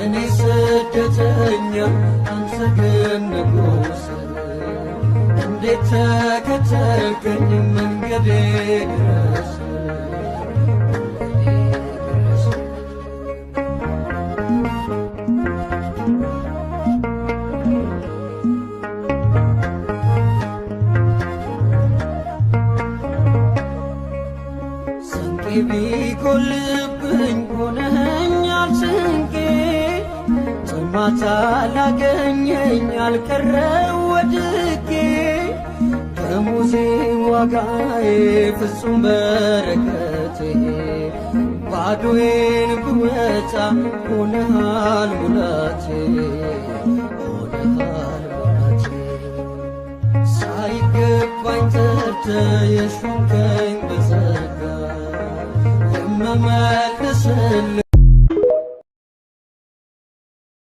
እኔ ስደተኛ አንተ ግን ንጉሥ እንዴት ተከተልከኝ መንገዴ ድረስ ቢጎልብኝ ሆነኸኛል ስንቄ ጥማት አላገኘኝ አልቀረው ወድቄ ደሞዜ ዋጋዬ ፍጹም በረከቴ ባዶዬን ብወጣ ሆነሃል ሙላቴ ሆነሃል ሙላቴ ሳይገባኝ ጠርተህ የሾምከኝ በጸጋ የምመልስልህ